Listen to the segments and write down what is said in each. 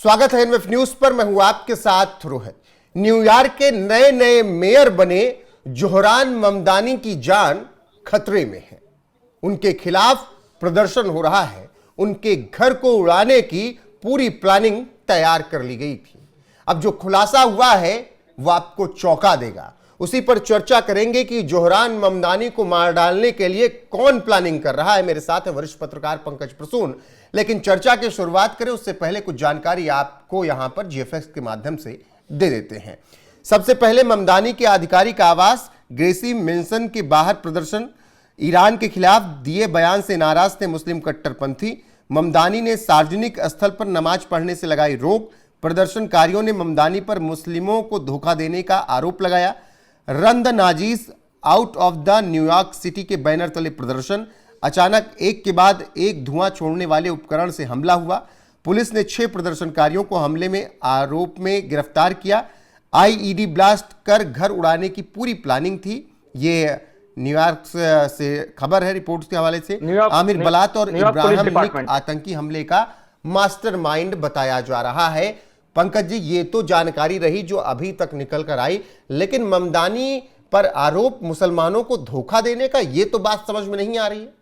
स्वागत है NF news पर। मैं हूं आपके साथ रोहित। न्यूयॉर्क के नए नए मेयर बने जोहरान ममदानी की जान खतरे में है। उनके खिलाफ प्रदर्शन हो रहा है। उनके घर को उड़ाने की पूरी प्लानिंग तैयार कर ली गई थी। अब जो खुलासा हुआ है वह आपको चौंका देगा। उसी पर चर्चा करेंगे कि जोहरान ममदानी को मार डालने के लिए कौन प्लानिंग कर रहा है। मेरे साथ है वरिष्ठ पत्रकार पंकज प्रसून। लेकिन चर्चा की शुरुआत करें उससे पहले कुछ जानकारी आपको यहां पर जीएफएक्स के माध्यम से दे देते हैं। सबसे पहले ममदानी के आधिकारिक आवास ग्रेसी मेंशन के बाहर प्रदर्शन। ईरान के खिलाफ दिए बयान से नाराज थे मुस्लिम कट्टरपंथी। ममदानी ने सार्वजनिक स्थल पर नमाज पढ़ने से लगाई रोक। प्रदर्शनकारियों ने ममदानी पर मुस्लिमों को धोखा देने का आरोप लगाया। Run the Nazis out of the New York city के बैनर तले प्रदर्शन। अचानक एक के बाद एक धुआं छोड़ने वाले उपकरण से हमला हुआ। पुलिस ने 6 प्रदर्शनकारियों को हमले में आरोप में गिरफ्तार किया। आईईडी ब्लास्ट कर घर उड़ाने की पूरी प्लानिंग थी। ये न्यूयॉर्क से खबर है रिपोर्ट्स के हवाले से। आमिर बलात और इब्राहिम निक आतंकी हमले का मास्टरमाइंड बताया जा रहा है। पंकज जी, ये तो जानकारी रही जो अभी तक निकल कर आई, लेकिन ममदानी पर आरोप मुसलमानों को धोखा देने का, ये तो बात समझ में नहीं आ रही है।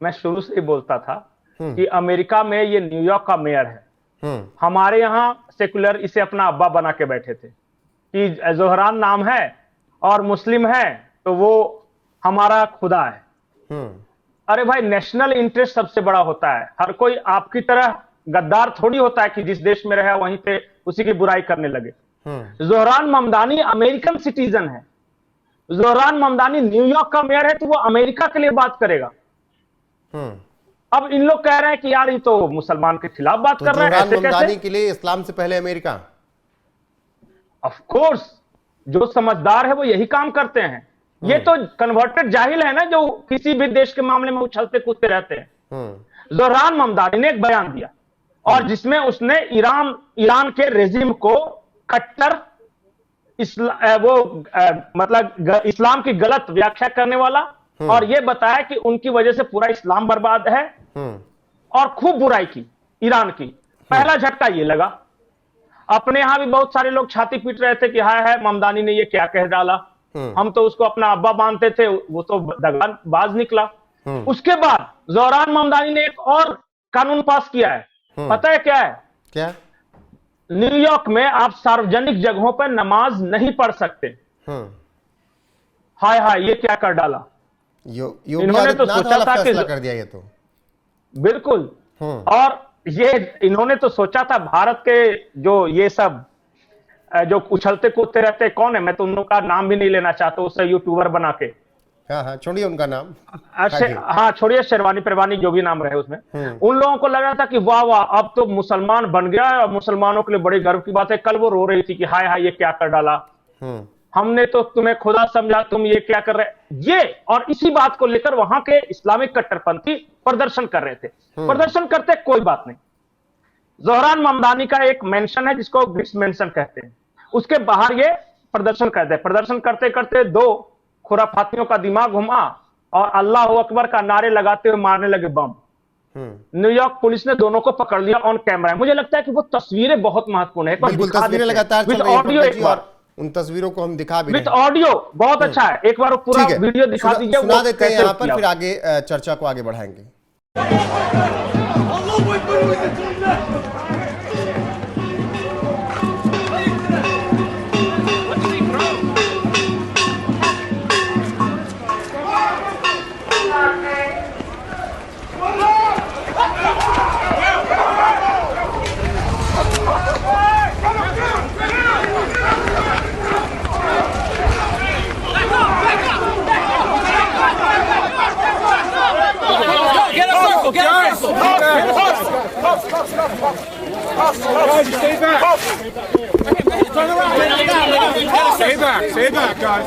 मैं शुरू से ही बोलता था कि अमेरिका में ये न्यूयॉर्क का मेयर है। हमारे यहाँ सेकुलर इसे अपना अब्बा बना के बैठे थे कि जोहरान नाम है और मुस्लिम है तो वो हमारा खुदा है। अरे भाई, नेशनल इंटरेस्ट सबसे बड़ा होता है। हर कोई आपकी तरह गद्दार थोड़ी होता है कि जिस देश में रहे वहीं पे उसी की बुराई करने लगे। जोहरान ममदानी अमेरिकन सिटीजन है। जोहरान ममदानी न्यूयॉर्क का मेयर है तो वो अमेरिका के लिए बात करेगा। अब इन लोग कह रहे हैं कि यार ये तो मुसलमान के खिलाफ बात कर रहे हैं। जोहरान ममदानी के लिए इस्लाम से पहले अमेरिका। ऑफ कोर्स, जो समझदार है वो यही काम करते हैं। ये तो कन्वर्टेड जाहिल है ना, जो किसी भी देश के मामले में उछलते कूदते रहते हैं। जोहरान ममदानी ने एक बयान दिया और जिसमें उसने ईरान के रेजिम को कट्टर मतलब इस्लाम की गलत व्याख्या करने वाला और यह बताया कि उनकी वजह से पूरा इस्लाम बर्बाद है और खूब बुराई की ईरान की। पहला झटका ये लगा। अपने यहां भी बहुत सारे लोग छाती पीट रहे थे कि हाय हाय ममदानी ने ये क्या कह डाला, हम तो उसको अपना अब्बा मानते थे, वो तो दगाबाज निकला। उसके बाद जोहरान ममदानी ने एक और कानून पास किया है। पता है क्या है? क्या? न्यूयॉर्क में आप सार्वजनिक जगहों पर नमाज नहीं पढ़ सकते। हाय हाय, ये क्या कर डाला। इन्होंने तो सोचा था कि कर दिया ये तो बिल्कुल। और ये इन्होंने तो सोचा था भारत के जो ये सब जो उछलते कूदते रहते, कौन है, मैं तो उन लोगों का नाम भी नहीं लेना चाहता, उससे यूट्यूबर बना के। हाँ, छोड़िए उनका नाम। हाँ, छोड़िए, शेरवानी परवानी जो भी नाम रहे उसमें। उन लोगों को लग रहा था कि वाह वाह, अब तो मुसलमान बन गया और मुसलमानों के लिए बड़ी गर्व की बात है। कल वो रो रही थी कि हाय हाय ये क्या कर डाला, हमने तो तुम्हें खुदा समझा, तुम ये क्या कर रहे। ये और इसी बात को लेकर वहां के इस्लामिक कट्टरपंथी प्रदर्शन कर रहे थे। प्रदर्शन करते कोई बात नहीं। जोहरान ममदानी का एक मेंशन है जिसको ग्रिस मेंशन कहते हैं, उसके बाहर ये प्रदर्शन करते। प्रदर्शन करते करते 2 खुराफातियों का दिमाग घुमा और अल्लाह अकबर का नारे लगाते हुए मारने लगे बम। न्यूयॉर्क पुलिस ने दोनों को पकड़ लिया ऑन कैमरा। मुझे लगता है कि वो तस्वीरें बहुत महत्वपूर्ण है। तस्वीरें लगातार चल रही हैं। एक बार उन तस्वीरों को हम दिखा भी विद ऑडियो बहुत अच्छा है। एक बार वो पूरा वीडियो दिखा दीजिए, सुना देते हैं यहाँ पर, फिर आगे चर्चा को आगे बढ़ाएंगे। Guys, stay back. Turn around. Stay back. Stay back, guys.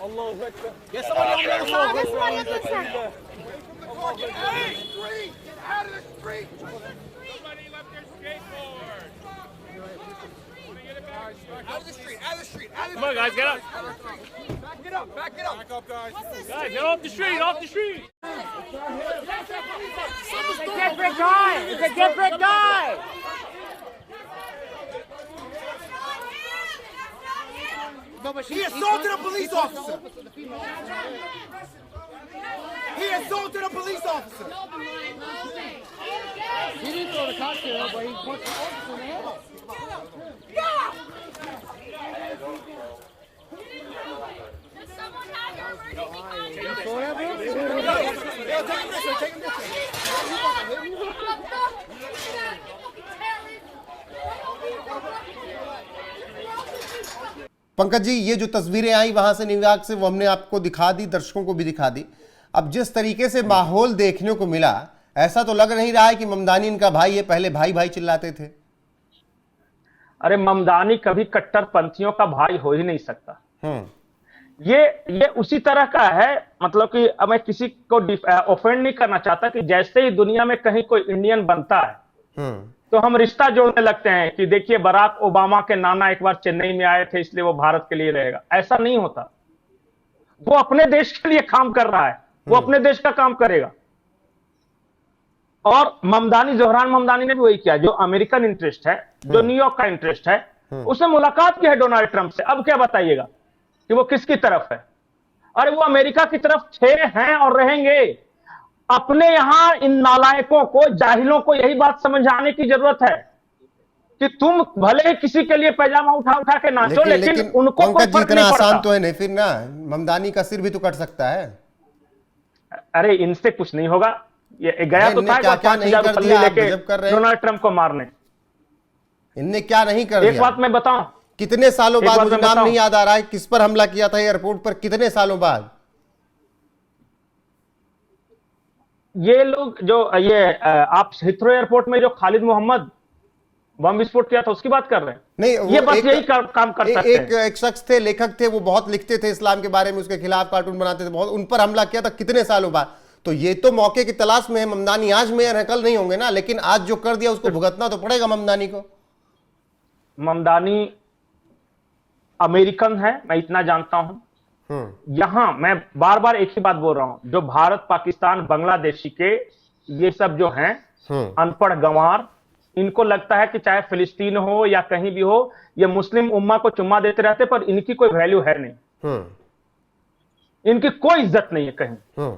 Get somebody on the other side. There's somebody on the other side. Out of the street! Somebody left their skateboard. Out of the street, out of the street, out of the street. Come on, guys, get up. Back it up, back it up. Back up, guys. Guys, get off the street, off the street. It's a different guy. It's a different guy. He assaulted a police officer. He assaulted a police officer. He didn't throw the cocktail, but he punched the officer in the head. Does someone have your emergency contact? Yeah, take him this way, take him this way. Pankaj ji, ये जो तस्वीरें आई वहां से New York से, वो हमने आपको दिखा दी, दर्शकों को भी दिखा दी। अब जिस तरीके से माहौल देखने को मिला, ऐसा तो लग नहीं रहा है कि ममदानी इनका भाई है। पहले भाई भाई चिल्लाते थे। अरे ममदानी कभी कट्टरपंथियों का भाई हो ही नहीं सकता। ये उसी तरह का है, मतलब कि मैं किसी को ऑफेंड नहीं करना चाहता कि जैसे ही दुनिया में कहीं कोई इंडियन बनता है तो हम रिश्ता जोड़ने लगते हैं कि देखिए बराक ओबामा के नाना एक बार चेन्नई में आए थे इसलिए वो भारत के लिए रहेगा। ऐसा नहीं होता। वो अपने देश के लिए काम कर रहा है, वो अपने देश का काम करेगा। और ममदानी, जोहरान ममदानी ने भी वही किया। जो अमेरिकन इंटरेस्ट है, जो न्यूयॉर्क का इंटरेस्ट है, उसने मुलाकात की है डोनाल्ड ट्रंप से। अब क्या बताइएगा कि वो किसकी तरफ है? अरे वो अमेरिका की तरफ थे, हैं और रहेंगे। अपने यहां इन नालायकों को, जाहिलों को यही बात समझाने की जरूरत है कि तुम भले ही किसी के लिए पैजामा उठा उठा के नाचो, लेकिन उनको कोई पंकज जी, फर्क इतना नहीं आसान पड़ता। तो है नहीं फिर ना, ममदानी का सिर भी तो कट सकता है। अरे इनसे कुछ नहीं होगा। ये गया तो इनने था क्या क्या नहीं कर पल्ली दिया, आप लेके गजब कर रहे हैं। डोनाल्ड ट्रंप को मारने। इनने क्या नहीं कर एक दिया? बात मैं बताऊं, कितने सालों एक बाद, बात मुझे मैं नाम बताऊं। नहीं याद आ रहा है, किस पर हमला किया था एयरपोर्ट पर, कितने सालों बाद? ये लोग जो आप हिथ्रो एयरपोर्ट में जो खालिद मोहम्मद बम विस्फोट किया था उसकी बात कर रहे हैं? नहीं, वो ये बस एक- यही काम कर सकते हैं। एक शख्स थे, लेखक थे, वो बहुत लिखते थे इस्लाम के बारे में, उसके खिलाफ कार्टून बनाते थे बहुत, उन पर हमला किया था कितने सालों बाद। तो ये तो मौके की तलाश में है। ममदानी आज मेयर है, कल नहीं होंगे ना, लेकिन आज जो कर दिया उसको भुगतना तो पड़ेगा ममदानी को। ममदानी अमेरिकन है, मैं इतना जानता हूं। यहां मैं बार बार एक ही बात बोल रहा हूं, जो भारत, पाकिस्तान, बांग्लादेशी के ये सब जो हैं अनपढ़ गंवार, इनको लगता है कि चाहे फिलिस्तीन हो या कहीं भी हो, ये मुस्लिम उम्मा को चुम्मा देते रहते, पर इनकी कोई वैल्यू है नहीं, इनकी कोई इज्जत नहीं है कहीं।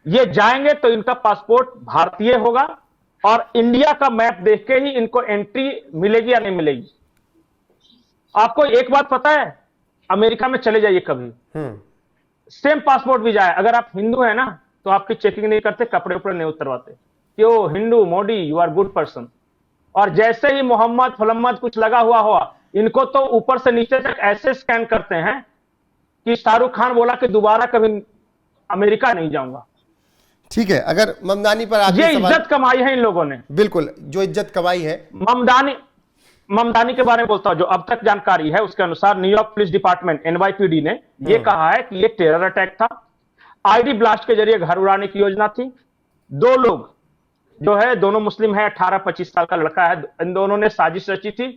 ये जाएंगे तो इनका पासपोर्ट भारतीय होगा और इंडिया का मैप देख के ही इनको एंट्री मिलेगी या नहीं मिलेगी। आपको एक बात पता है, अमेरिका में चले जाइए कभी, सेम पासपोर्ट भी जाए, अगर आप हिंदू है ना तो आपकी चेकिंग नहीं करते, कपड़े उपड़े नहीं उतरवाते। क्यों? हिंदू, Modi, you are good person. और जैसे ही मोहम्मद फलम्मद कुछ लगा हुआ इनको तो ऊपर से नीचे तक ऐसे स्कैन करते हैं कि शाहरुख खान बोला कि दोबारा कभी अमेरिका नहीं जाऊंगा। ठीक है, अगर ममदानी पर आप ये इज्जत कमाई है इन लोगों ने, बिल्कुल जो इज्जत कमाई है। ममदानी के बारे में बोलता हूं, जो अब तक जानकारी है उसके अनुसार न्यूयॉर्क पुलिस डिपार्टमेंट NYPD ने यह कहा है कि यह टेरर अटैक था, आईडी ब्लास्ट के जरिए घर उड़ाने की योजना थी। दो लोग जो है, दोनों मुस्लिम है, 18-25 साल का लड़का है, इन दोनों ने साजिश रची थी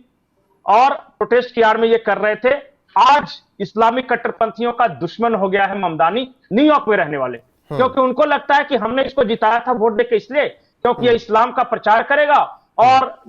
और प्रोटेस्ट की आड़ में ये कर रहे थे। आज इस्लामिक कट्टरपंथियों का दुश्मन हो गया है ममदानी, न्यूयॉर्क में रहने वाले, क्योंकि उनको लगता है कि हमने इसको जिताया था वोट देके इसलिए क्योंकि ये इस्लाम का प्रचार करेगा और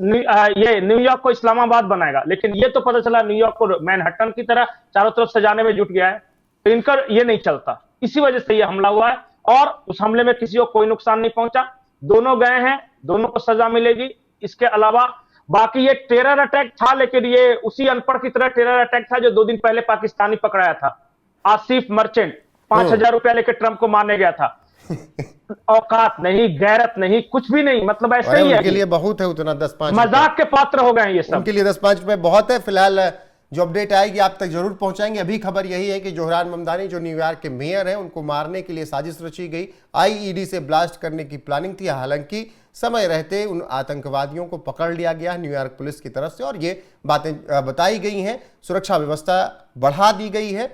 ये न्यूयॉर्क को इस्लामाबाद बनाएगा। लेकिन ये तो पता चला न्यूयॉर्क को मैनहट्टन की तरह चारों तरफ सजाने में जुट गया है, तो इनका ये नहीं चलता। इसी वजह से ये हमला हुआ है और उस हमले में किसी को कोई नुकसान नहीं पहुंचा। दोनों गए हैं, दोनों को सजा मिलेगी। इसके अलावा बाकी ये टेरर अटैक था, लेकिन ये उसी अनपढ़ की तरह टेरर अटैक था जो 2 दिन पहले पाकिस्तानी पकड़ाया था, आसिफ मर्चेंट, 5,000 रुपया लेकर ट्रंप को मारने गया था। औकात नहीं, गैरत नहीं, कुछ भी नहीं, मतलब ऐसे ही है। उनके लिए बहुत है उतना 10-5 मजाक के पात्र हो गए ये सब। उनके लिए 10-5 रुपए बहुत है। फिलहाल जो अपडेट आएगी आप तक जरूर पहुंचाएंगे। अभी खबर यही है कि जोहरान ममदानी जो न्यूयॉर्क के मेयर हैं, उनको मारने के लिए साजिश रची गई, IED से ब्लास्ट करने की प्लानिंग थी। हालांकि समय रहते उन आतंकवादियों को पकड़ लिया गया न्यूयॉर्क पुलिस की तरफ से और ये बातें बताई गई हैं, सुरक्षा व्यवस्था बढ़ा दी गई है।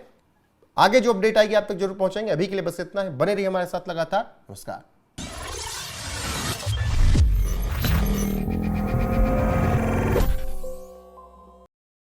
आगे जो अपडेट आएगी आप तक जरूर पहुंचाएंगे। अभी के लिए बस इतना है, बने रहिए हमारे साथ लगातार। नमस्कार।